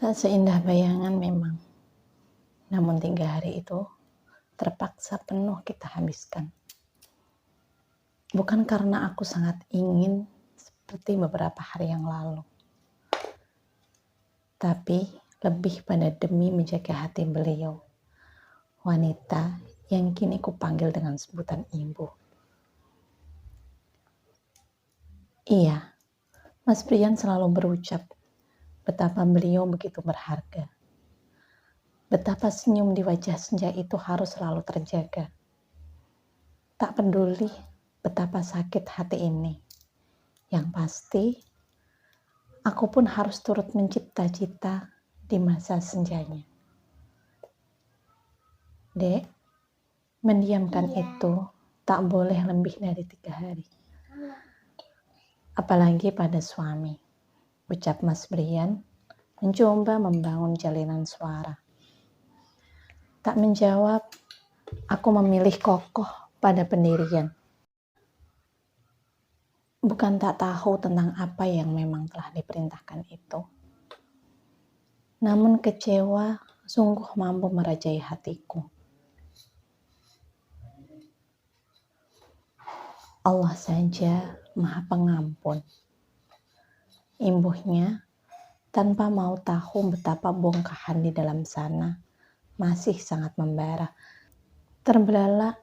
Tak seindah bayangan memang, namun 3 hari itu terpaksa penuh kita habiskan. Bukan karena aku sangat ingin seperti beberapa hari yang lalu, tapi lebih pada demi menjaga hati beliau, wanita yang kini kupanggil dengan sebutan ibu. Iya, Mas Brian selalu berucap betapa beliau begitu berharga. Betapa senyum di wajah senja itu harus selalu terjaga. Tak peduli betapa sakit hati ini. Yang pasti, aku pun harus turut mencipta-cita di masa senjanya. Dek, mendiamkan itu tak boleh lebih dari 3 hari. Apalagi pada suami, ucap Mas Brian, mencoba membangun jalinan suara. Tak menjawab, aku memilih kokoh pada pendirian. Bukan tak tahu tentang apa yang memang telah diperintahkan itu. Namun kecewa sungguh mampu merajai hatiku. Allah saja Maha Pengampun. Imbuhnya, tanpa mau tahu betapa bongkahan di dalam sana, masih sangat membara. Terbelalak,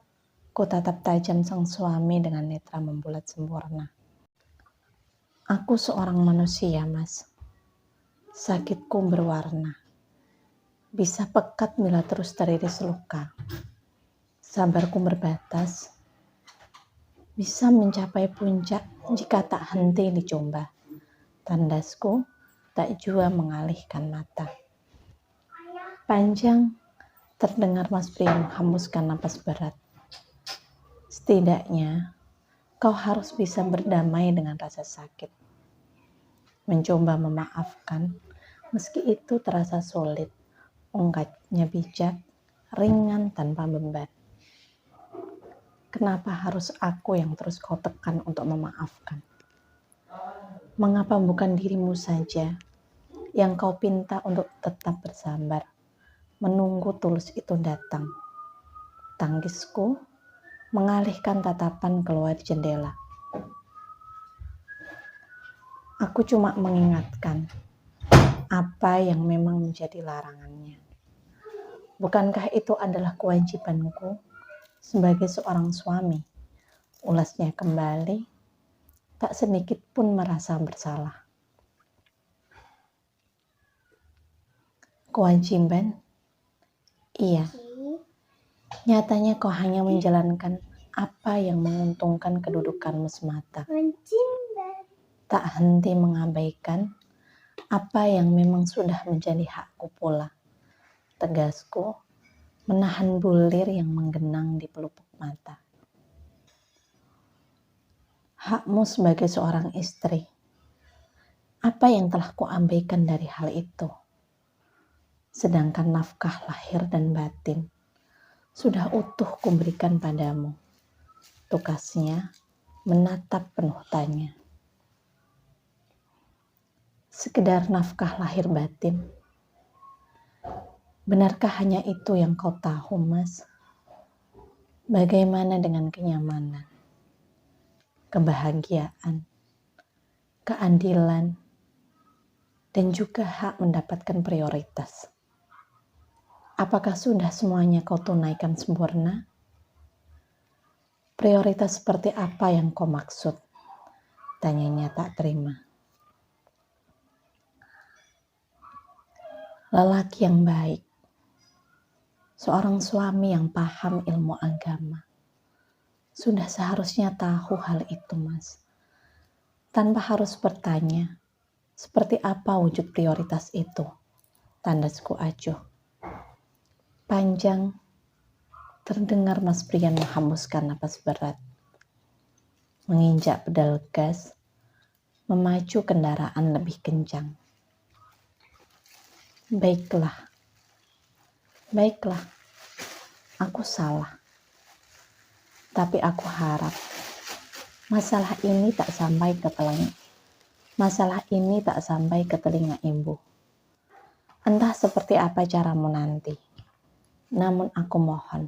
ku tatap tajam sang suami dengan netra membulat sempurna. Aku seorang manusia, Mas. Sakitku berwarna. Bisa pekat bila terus teriris luka. Sabarku berbatas. Bisa mencapai puncak jika tak henti dicoba. Tandasku tak jua mengalihkan mata. Panjang terdengar Mas Brian menghembuskan napas berat. Setidaknya kau harus bisa berdamai dengan rasa sakit. Mencoba memaafkan meski itu terasa sulit. Ungkapnya bijak, ringan tanpa beban. Kenapa harus aku yang terus kau tekan untuk memaafkan? Mengapa bukan dirimu saja yang kau pinta untuk tetap bersabar, menunggu tulus itu datang? Tangisku mengalihkan tatapan keluar jendela. Aku cuma mengingatkan apa yang memang menjadi larangannya. Bukankah itu adalah kewajibanku sebagai seorang suami? Ulasnya kembali, tak sedikit pun merasa bersalah. Kewajiban? Iya. Nyatanya kau hanya menjalankan apa yang menguntungkan kedudukanmu semata. Tak henti mengabaikan apa yang memang sudah menjadi hakku pula. Tegasku menahan bulir yang menggenang di pelupuk mata. Hakmu sebagai seorang istri. Apa yang telah kuabaikan dari hal itu? Sedangkan nafkah lahir dan batin sudah utuh kuberikan padamu. Tukasnya menatap penuh tanya. Sekedar nafkah lahir batin. Benarkah hanya itu yang kau tahu, Mas? Bagaimana dengan kenyamanan, kebahagiaan, keadilan, dan juga hak mendapatkan prioritas? Apakah sudah semuanya kau tunaikan sempurna? Prioritas seperti apa yang kau maksud? Tanyanya tak terima. Lelaki yang baik, seorang suami yang paham ilmu agama, sudah seharusnya tahu hal itu, Mas. Tanpa harus bertanya, seperti apa wujud prioritas itu? Tandasku acuh. Panjang, terdengar Mas Brian menghembuskan napas berat. Menginjak pedal gas, memacu kendaraan lebih kencang. Baiklah, aku salah. Tapi aku harap masalah ini tak sampai ke telinga ibu. Entah seperti apa caramu nanti, namun aku mohon,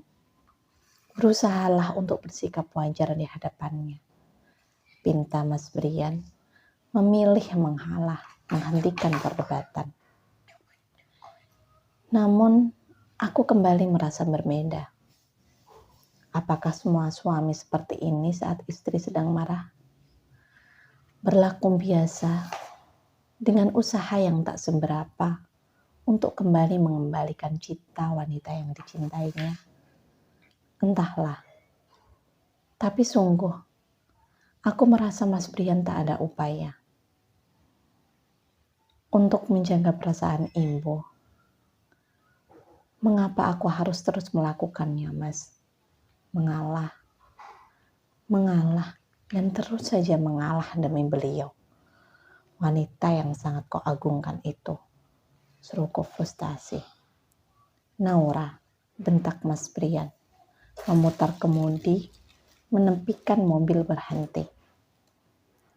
berusahalah untuk bersikap wajar di hadapannya. Pinta Mas Brian memilih menghentikan perdebatan. Namun, aku kembali merasa berbeda. Apakah semua suami seperti ini saat istri sedang marah? Berlaku biasa dengan usaha yang tak seberapa untuk kembali mengembalikan cita wanita yang dicintainya. Entahlah, tapi sungguh, aku merasa Mas Brian tak ada upaya untuk menjaga perasaan ibu. Mengapa aku harus terus melakukannya, Mas? Mengalah, dan terus saja mengalah demi beliau. Wanita yang sangat kau agungkan itu, seruku frustasi. Naura, bentak Mas Brian, memutar kemudi, menempikan mobil berhenti.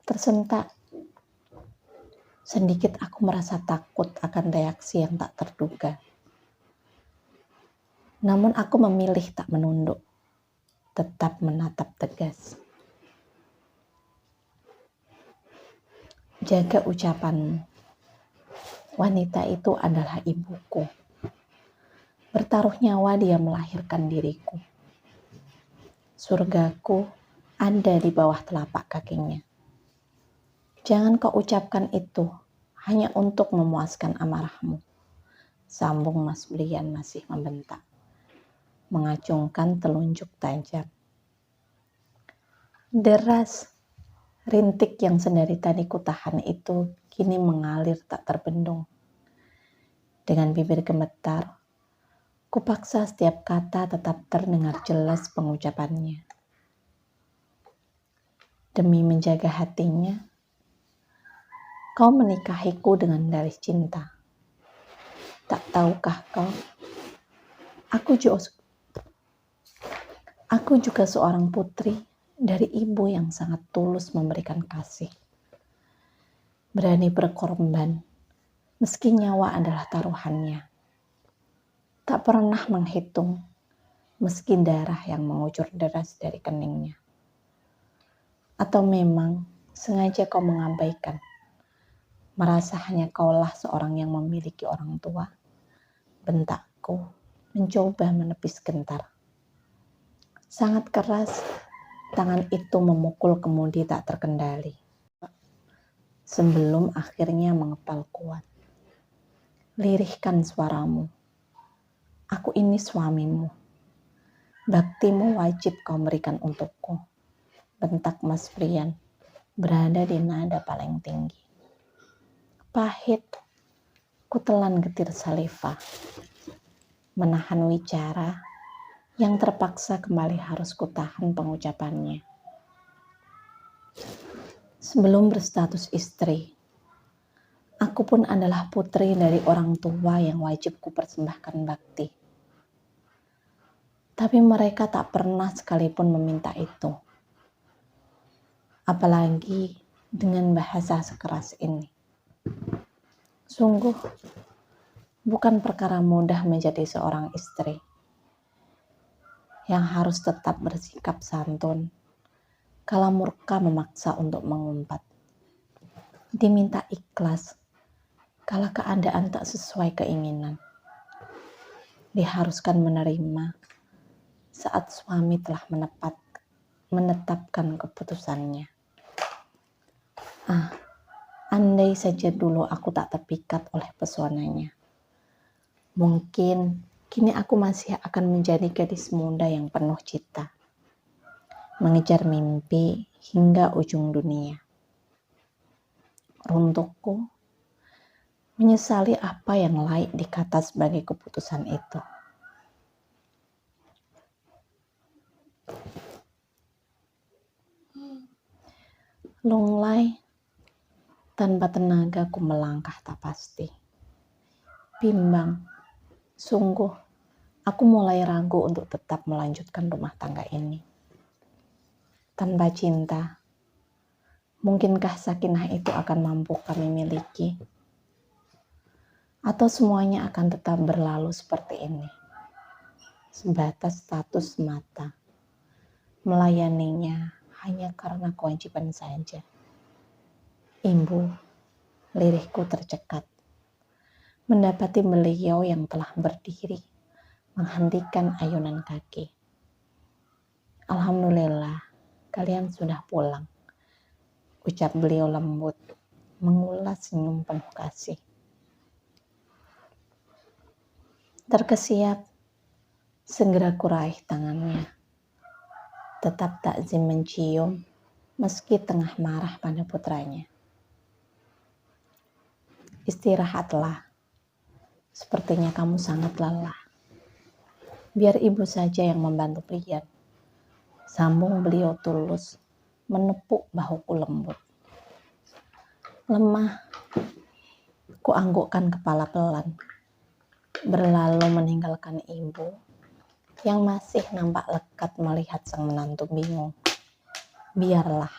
Tersentak. Sedikit aku merasa takut akan reaksi yang tak terduga. Namun aku memilih tak menunduk, tetap menatap tegas. Jaga ucapanmu. Wanita itu adalah ibuku. Bertaruh nyawa dia melahirkan diriku. Surgaku ada di bawah telapak kakinya. Jangan kau ucapkan itu hanya untuk memuaskan amarahmu. Sambung Mas Brian masih membentak, mengacungkan telunjuk tajam. Deras, rintik yang sedari tadi kutahan itu kini mengalir tak terbendung. Dengan bibir gemetar, kupaksa setiap kata tetap terdengar jelas pengucapannya. Demi menjaga hatinya, kau menikahiku dengan dalih cinta. Tak tahukah kau, aku juga seorang putri dari ibu yang sangat tulus memberikan kasih. Berani berkorban, meski nyawa adalah taruhannya. Tak pernah menghitung, meski darah yang mengucur deras dari keningnya. Atau memang sengaja kau mengabaikan, merasa hanya kaulah seorang yang memiliki orang tua. Bentakku mencoba menepis gentar. Sangat keras, tangan itu memukul kemudi tak terkendali. Sebelum akhirnya mengepal kuat. Lirihkan suaramu. Aku ini suamimu. Baktimu wajib kau berikan untukku. Bentak Mas Brian, berada di nada paling tinggi. Pahit, kutelan getir saliva. Menahan wicara yang terpaksa kembali harus kutahan pengucapannya. Sebelum berstatus istri, aku pun adalah putri dari orang tua yang wajib kupersembahkan bakti. Tapi mereka tak pernah sekalipun meminta itu. Apalagi dengan bahasa sekeras ini. Sungguh, bukan perkara mudah menjadi seorang istri yang harus tetap bersikap santun kala murka memaksa untuk mengumpat. Diminta ikhlas kala keadaan tak sesuai keinginan. Diharuskan menerima saat suami telah menetapkan keputusannya. Andai saja dulu aku tak terpikat oleh pesonanya. Mungkin kini aku masih akan menjadi gadis muda yang penuh cita. Mengejar mimpi hingga ujung dunia. Untukku, menyesali apa yang layak dikata sebagai keputusan itu. Lunglai, tanpa tenaga ku melangkah tak pasti. Bimbang, sungguh aku mulai ragu untuk tetap melanjutkan rumah tangga ini. Tanpa cinta, mungkinkah sakinah itu akan mampu kami miliki? Atau semuanya akan tetap berlalu seperti ini, sebatas status semata, melayaninya hanya karena kewajiban saja. Imbu, lirihku tercekat, mendapati beliau yang telah berdiri, menghentikan ayunan kaki. Alhamdulillah, kalian sudah pulang, ucap beliau lembut, mengulas senyum penuh kasih. Terkesiap, segera kuraih tangannya. Tetap takzim mencium, meski tengah marah pada putranya. Istirahatlah, sepertinya kamu sangat lelah. Biar ibu saja yang membantu Priyan. Sambung beliau tulus, menepuk bahuku lembut. Lemah, kuanggukkan kepala pelan, berlalu meninggalkan ibu yang masih nampak lekat melihat sang menantu bingung. Biarlah,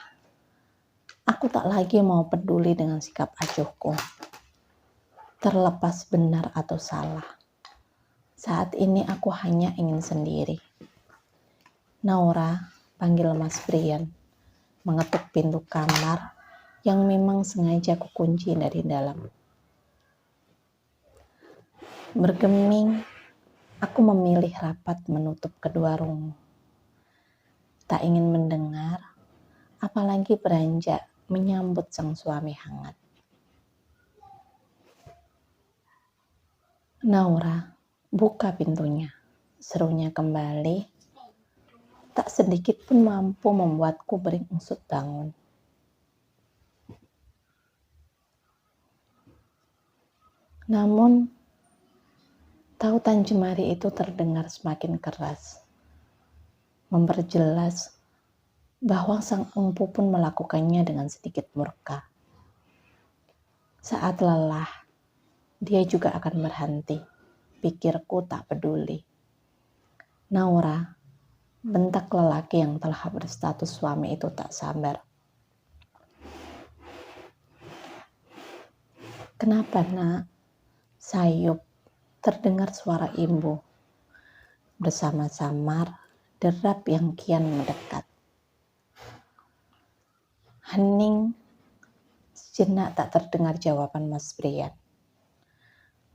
aku tak lagi mau peduli dengan sikap acuhku. Terlepas benar atau salah, saat ini aku hanya ingin sendiri. Naura, panggil Mas Priyan, mengetuk pintu kamar yang memang sengaja kukunci dari dalam. Bergeming, aku memilih rapat menutup kedua rungu. Tak ingin mendengar, apalagi beranjak menyambut sang suami hangat. Naura, buka pintunya, serunya kembali. Tak sedikit pun mampu membuatku beringsut bangun. Namun, tautan jemari itu terdengar semakin keras, memperjelas bahwa sang empu pun melakukannya dengan sedikit murka. Saat lelah, dia juga akan berhenti. Pikirku tak peduli. Naura, bentak lelaki yang telah berstatus suami itu tak sabar. Kenapa, nak? Sayup, terdengar suara ibu. Bersama samar, derap yang kian mendekat. Hening, sejenak tak terdengar jawaban Mas Priyan.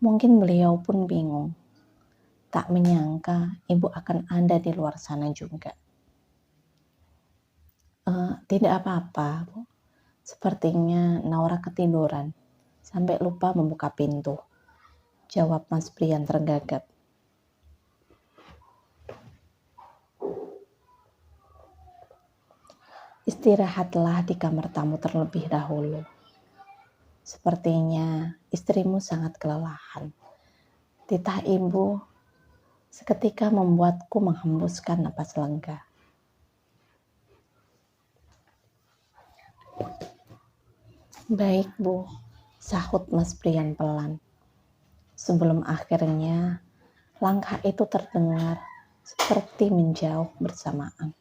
Mungkin beliau pun bingung. Tak menyangka ibu akan ada di luar sana juga. Tidak apa-apa, Bu. Sepertinya Naura ketiduran sampai lupa membuka pintu. Jawab Mas Priyan tergagap. Istirahatlah di kamar tamu terlebih dahulu. Sepertinya istrimu sangat kelelahan. Titah ibu seketika membuatku menghembuskan napas lega. Baik, Bu, sahut Mas Priyan pelan. Sebelum akhirnya langkah itu terdengar seperti menjauh bersamaan.